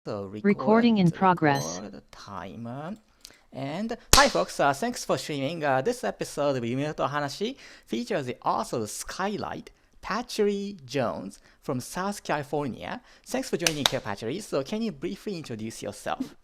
So Recording in progress. record timer. And hi folks, thanks for streaming. This episode of Yumeto Hanashi features the author of Skylight, Patry Jones from South California. Thanks for joining here, Patry. So can you briefly introduce yourself?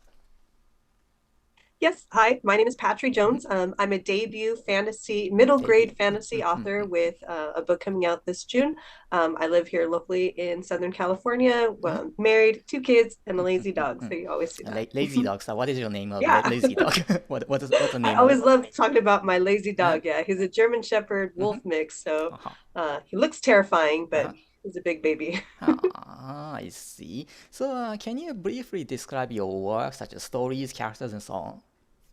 Yes, hi, my name is Patry Mhm. Jones. I'm a debut middle Debut. grade fantasy author with a book coming out this June. I live here locally in Southern California, married, two kids, and a lazy dog. So you always see that. Lazy dog. So what is your name of Yeah, lazy dog? What's the I name of always it? love talking about my lazy Uh-huh. dog. Yeah, he's a German Shepherd Mhm. Wolf mix. So Uh-huh. he looks terrifying, but Uh-huh. he's a big baby. Ah, I see. So, can you briefly describe your work, such as stories, characters, and so on?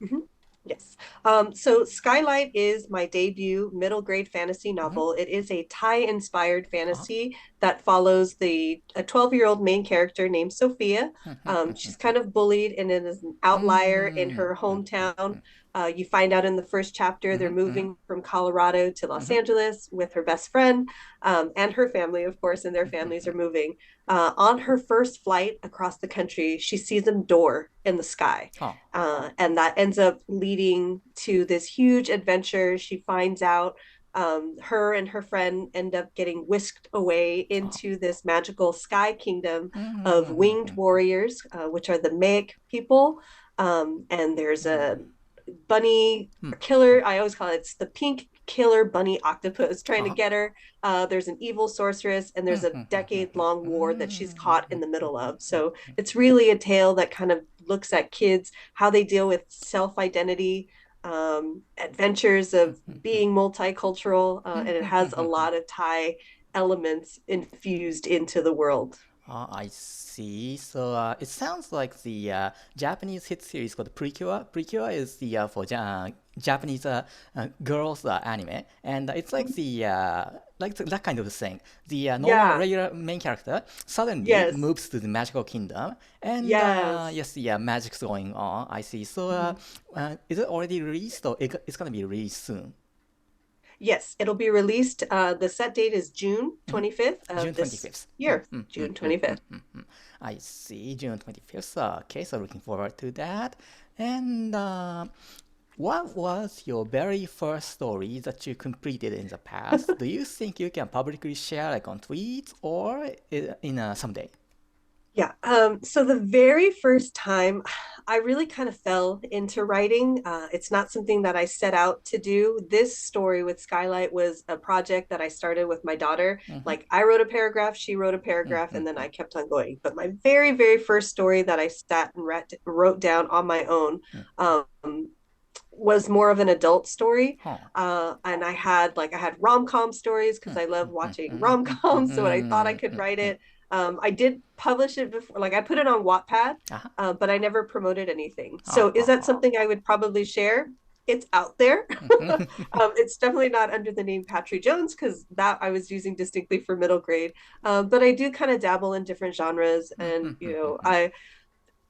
Mhm. Yes. So Skylight is my debut middle grade fantasy Mm-hmm. novel. It is a Thai-inspired Uh-huh. fantasy that follows a 12-year-old main character named Sophia. She's kind of bullied and is an outlier in her hometown. You find out in the first chapter they're moving from Colorado to Los Angeles with her best friend, and her family, of course, and their families are moving. On her first flight across the country, she sees a door in the sky. Oh. And that ends up leading to this huge adventure. She finds out her and her friend end up getting whisked away Oh. into this magical sky kingdom of winged Mm-hmm. warriors, which are the Maek people. And there's a bunny killer. I always call it, it's the pink killer bunny octopus trying to Uh-huh. get her. There's an evil sorceress, and there's a decade-long war that she's caught in the middle of. So it's really a tale that kind of looks at kids, how they deal with self-identity, adventures of being multicultural, and it has a lot of Thai elements infused into the world. I see. So it sounds like the Japanese hit series called Precure. Precure is the for Japanese girls anime, and it's like the that kind of thing. The normal Yeah. regular main character suddenly Yes. moves to the magical kingdom, and Yes. yes, the magic's going on. I see. So Mhm. is it already released, or it's gonna be released soon? Yes, it'll be released. The set date is June Mhm. 25th June of this 25th. year, June 25th. I see, June 25th. Okay, so looking forward to that. And what was your very first story that you completed in the past? Do you think you can publicly share, like on tweets or in someday? Yeah. So the very first time I really kind of fell into writing, it's not something that I set out to do. This story with Skylight was a project that I started with my daughter. Mm-hmm. Like I wrote a paragraph, she wrote a paragraph, and then Mm-hmm. I kept on going. But my very, very first story that I sat and wrote down on my own um, was more of an adult story. Huh. And I had rom-com stories because I love watching rom-coms. So when I thought I could write it, I did publish it before, like I put it on Wattpad, Uh-huh. but I never promoted anything. Oh, So is that something I would probably share? It's out there. It's definitely not under the name Patry Jones because that I was using distinctly for middle grade. But I do kind of dabble in different genres, and I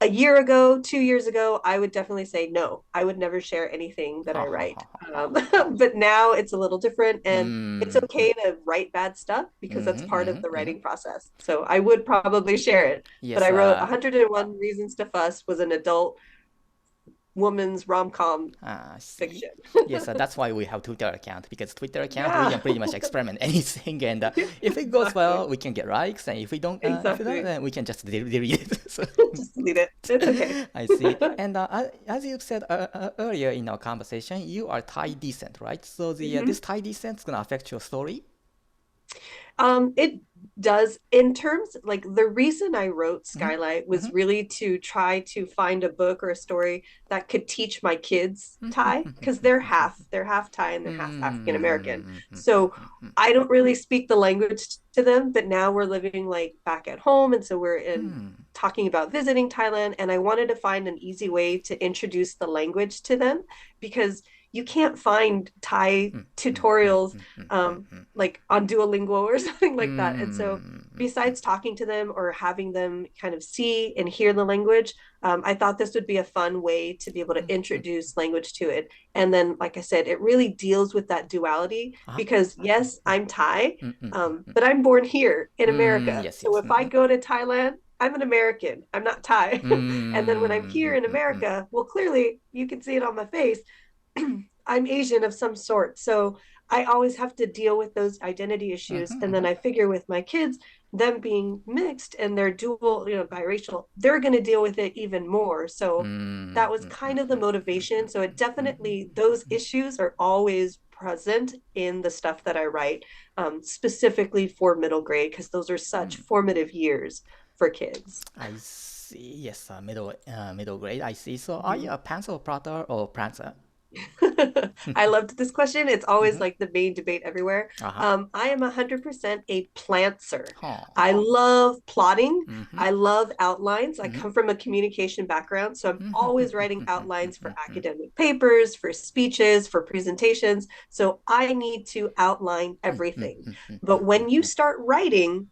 a year ago, 2 years ago, I would definitely say no. I would never share anything that Ha I ha write. ha ha ha. But now it's a little different, and it's Mm. okay to write bad stuff because that's Mm-hmm, part of mm-hmm, the mm-hmm. writing process. So I would probably share it. But Yes, I wrote 101 Reasons to Fuss was an adult woman's rom-com see. fiction. Yes, that's why we have Twitter account, because Twitter account we Yeah, can pretty much experiment anything, and if it goes well, exactly. we can get likes, and if it don't, Exactly. then we can just delete it. So Just delete it. It's okay. I see. And as you said earlier in our conversation, you are Thai descent, right? So the this Mhm. Thai descent is gonna affect your story. It does in terms like the reason I wrote Mm-hmm. Skylight Mm-hmm. was really to try to find a book or a story that could teach my kids Thai because they're half Thai and they're half African American. So I don't really speak the language to them, but now we're living like back at home, and so we're in talking about visiting Thailand, and I wanted to find an easy way to introduce the language to them because you can't find Thai tutorials like on Duolingo or something like that. And so, besides talking to them or having them kind of see and hear the language, I thought this would be a fun way to be able to introduce language to it. And then, like I said, it really deals with that duality Uh-huh. because, yes, I'm Thai, but I'm born here in America. Yes, So, yes. if I go to Thailand, I'm an American. I'm not Thai. And then when I'm here in America, well, clearly you can see it on my face. I'm Asian of some sort. So I always have to deal with those identity issues. And then I figure with my kids, them being mixed and they're dual, biracial, they're going to deal with it even more. So that was kind of the motivation. So it definitely, those issues are always present in the stuff that I write, specifically for middle grade, because those are such formative years for kids. I see. Yes, middle grade. I see. So, are you a pencil plotter or prancer? I loved this question. It's always like the main debate everywhere. Uh-huh. I am 100% a plantser. Huh. I love plotting. Mhm. I love outlines. I come from a communication background, so I'm always writing outlines for academic papers, for speeches, for presentations. So I need to outline everything. But when you start writing,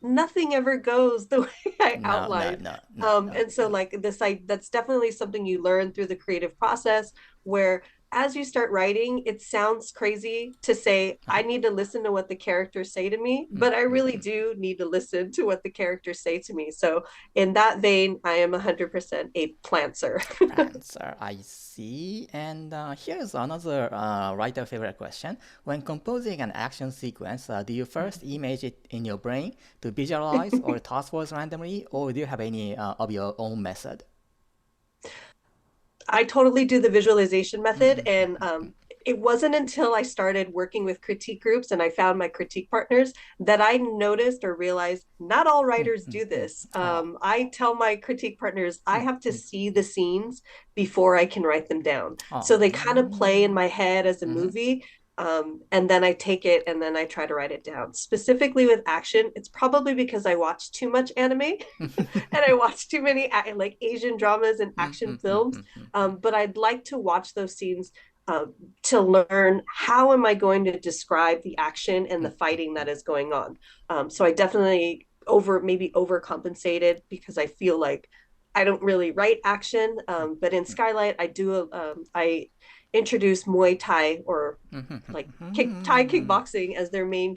nothing ever goes the way I outlined. And so like this, that's definitely something you learn through the creative process, where as you start writing, it sounds crazy to say, I need to listen to what the characters say to me, but I really do need to listen to what the characters say to me. So in that vein, I am 100% a plantser. Prancer, I see. And here's another writer favorite question. When composing an action sequence, do you first image it in your brain to visualize or task force randomly, or do you have any of your own method? I totally do the visualization method. And it wasn't until I started working with critique groups and I found my critique partners that I noticed or realized not all writers do this. I tell my critique partners, I have to see the scenes before I can write them down. So they kind of play in my head as a movie. And then I take it and then I try to write it down. Specifically with action, it's probably because I watch too much anime and I watch too many like Asian dramas and action films. But I'd like to watch those scenes to learn how am I going to describe the action and the fighting that is going on. So I definitely maybe overcompensated because I feel like I don't really write action. But in Skylight, I introduce Muay Thai or like Thai kickboxing as their main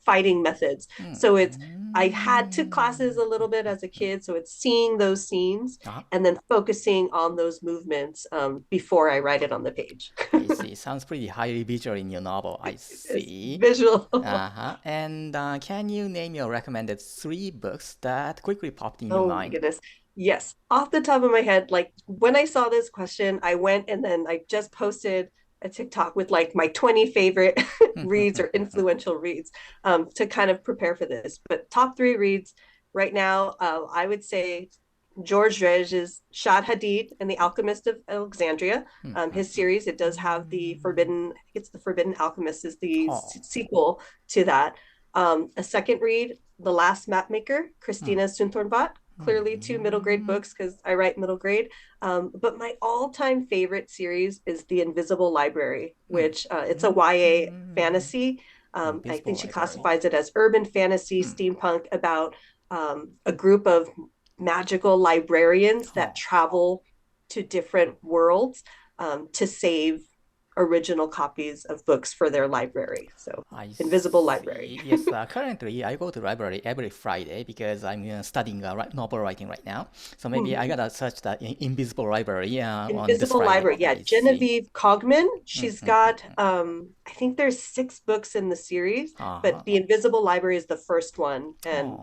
fighting methods. So I took classes a little bit as a kid, so it's seeing those scenes and then focusing on those movements before I write it on the page. I see. Sounds pretty highly visual in your novel. I see. Visual. And can you name your recommended 3 books that quickly popped in your Oh my mind? goodness. Yes, off the top of my head, like when I saw this question, I went and then I just posted a TikTok with like my 20 favorite reads or influential reads to kind of prepare for this. But top 3 reads right now, I would say George Rege's Shad Hadid and the Alchemist of Alexandria. His series, it does have the Forbidden Alchemist is the sequel to that. A second read, The Last Mapmaker, Christina Sunthornvat. Clearly 2 middle grade books because I write middle grade. But my all-time favorite series is The Invisible Library, which it's a YA fantasy. I think she classifies it as urban fantasy, steampunk, about a group of magical librarians that travel to different worlds to save original copies of books for their library. So Invisible Library. Yes, currently I go to library every Friday because I'm studying novel writing right now. So maybe I gotta search the Invisible Library on this Invisible Friday. Library, yeah. Genevieve Cogman. She's got I think there's 6 books in the series, but The Invisible Library is the first one, and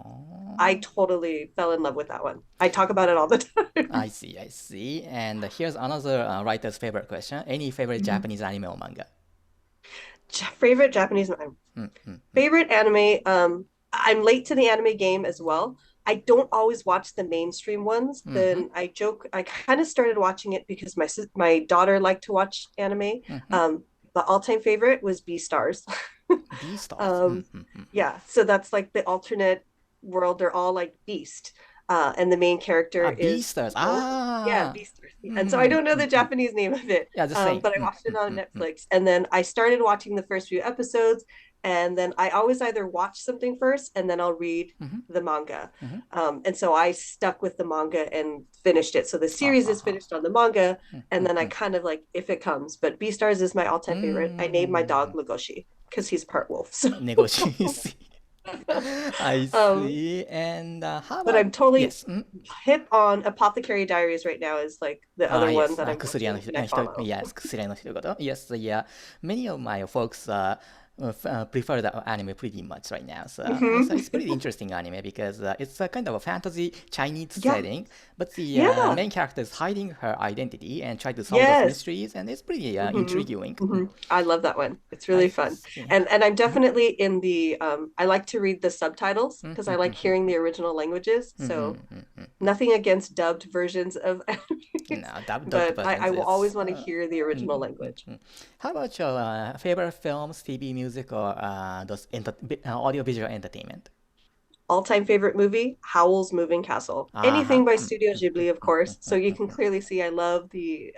I totally fell in love with that one. I talk about it all the time. I see. And here's another writer's favorite question. Any favorite Japanese anime or manga? Favorite Japanese favorite anime. I'm late to the anime game as well. I don't always watch the mainstream ones. Then I joke, I kind of started watching it because my daughter liked to watch anime. But all-time favorite was Beastars. Beastars. Yeah, so that's like the alternate world. They're all like beast. And the main character is Beastars. Yeah, Beastars. And so I don't know the Japanese name of it. Yeah, the same. But I watched it on Netflix. And then I started watching the first few episodes. And then I always either watch something first and then I'll read the manga. And so I stuck with the manga and finished it. So the series is finished on the manga. And then I kind of like, if it comes. But Beastars is my all-time favorite. I named my dog Legoshi because he's part wolf. So. Negotiation. I Um, see. And how but about, I'm totally yes. hip on Apothecary Diaries right now is like the other one Yes, that I'm 薬屋の watching ひ and I 人、follow. yes, 薬屋の人事. Yes, yeah. Many of my folks prefer the anime pretty much right now. So it's pretty interesting anime because it's a kind of a fantasy Chinese Yeah, setting, but the yeah, main character is hiding her identity and try to solve those yes. mysteries, and it's pretty hmm intriguing. I love that one. It's I really fun. see. And I'm definitely in the I like to read the subtitles because I like hearing the original languages. So nothing against dubbed versions of No, animes, dubbed but I versions will is. always want to hear the original language. How about your favorite films, TV, music, or those audio-visual entertainment? All-time favorite movie, Howl's Moving Castle. Uh-huh. Anything by Studio Ghibli, of course. So you can clearly see I love the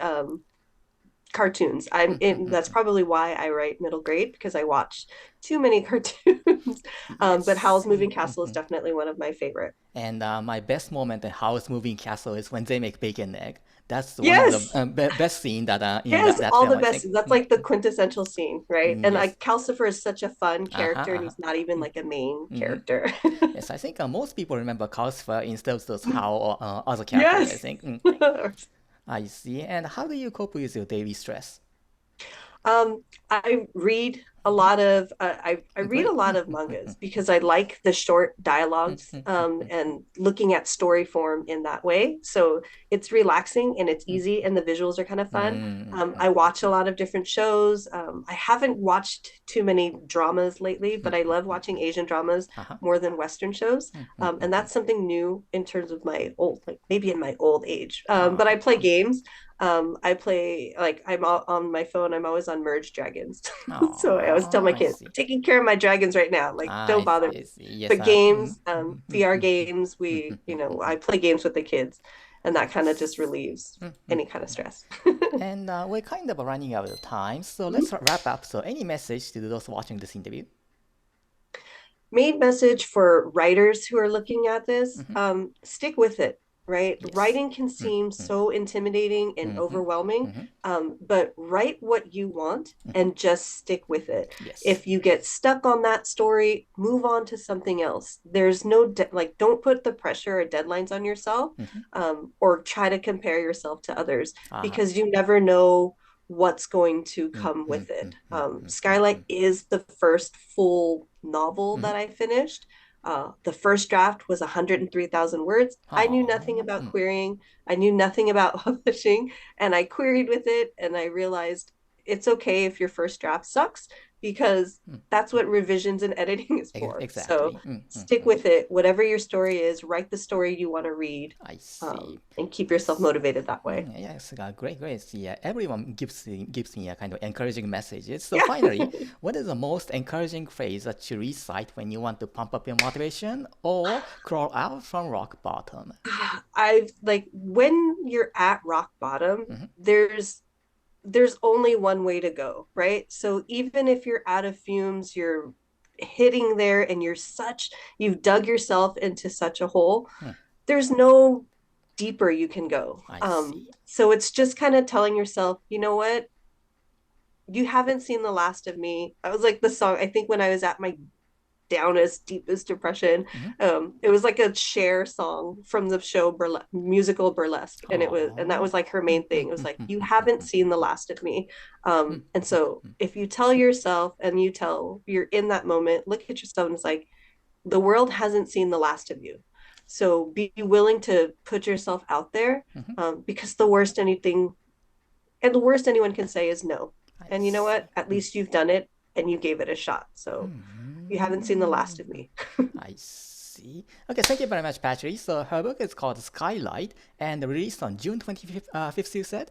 cartoons. That's probably why I write middle grade because I watch too many cartoons. But Howl's Yes. Moving Castle is definitely one of my favorite. And my best moment in House Moving Castle is when they make bacon egg. That's one of the Yes, best scene that in yes, that all film, the I think. best. That's like the quintessential scene, right? And Yes. like Calcifer is such a fun Uh-huh, character, and uh-huh. he's not even like a main hmm character. Yes, I think most people remember Calcifer instead of those how other characters, I Yes. think. I see. And how do you cope with your daily stress? I read a lot of I read a Great. lot of mangas because I like the short dialogues and looking at story form in that way. So it's relaxing and it's easy and the visuals are kind of fun. I watch a lot of different shows. I haven't watched too many dramas lately, but I love watching Asian dramas Uh-huh. more than Western shows. And that's something new in terms of my old, like maybe in my old age. But I play games. I play like on my phone. I'm always on Merge Dragons, so I always tell Oh, my I kids, see. "I'm taking care of my dragons right now. Like, don't I bother see, I me." see. Yes, But games, VR games, I play games with the kids, and that kind of just relieves any kind of stress. and we're kind of running out of time, so let's wrap up. So, any message to those watching this interview? Main message for writers who are looking at this, stick with it, right? Yes. Writing can seem so intimidating and overwhelming, but write what you want and just stick with it. Yes. If you get stuck on that story, move on to something else. There's no like don't put the pressure or deadlines on yourself, or try to compare yourself to others because you never know what's going to come with it. Skylight is the first full novel that I finished. The first draft was 103,000 words. I knew nothing about querying. I knew nothing about publishing, and I queried with it, and I realized it's okay if your first draft sucks because that's what revisions and editing is for. So Exactly. stick with it. Whatever your story is, write the story you want to read, I see. and keep yourself motivated that way. Yes, great, great. Yeah, everyone gives me a kind of encouraging messages. So Yeah. finally, what is the most encouraging phrase that you recite when you want to pump up your motivation or crawl out from rock bottom? I've like when you're at rock bottom, there's only one way to go, right? So even if you're out of fumes, you're hitting there and you've dug yourself into such a hole, there's no deeper you can go. I see. So it's just kind of telling yourself, you know what? You haven't seen the last of me. I was like the song, I think when I was at my downest, deepest depression. It was like a Cher song from the show musical Burlesque, and that was like her main thing. It was like you haven't seen the last of me, and so if you tell yourself and you're in that moment, look at yourself and it's like the world hasn't seen the last of you. So be willing to put yourself out there, because the worst anyone can say is no. And you know what? At least you've done it and you gave it a shot. So you haven't seen the last of me. I see. Okay, thank you very much, Patrick. So her book is called Skylight and released on June 25th, 5th, you said?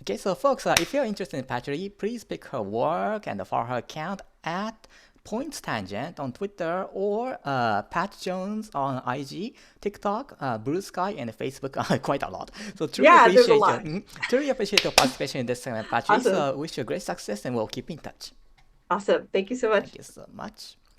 Okay, so folks, if you're interested in Patrick, please pick her work and follow her account at Points Tangent on Twitter or Pat Jones on IG, TikTok, Blue Sky, and Facebook, quite a lot. So truly there's a lot. Truly appreciate your participation in this segment, Patrick. Awesome. So wish you great success and we'll keep in touch. Awesome. Thank you so much. Thank you so much.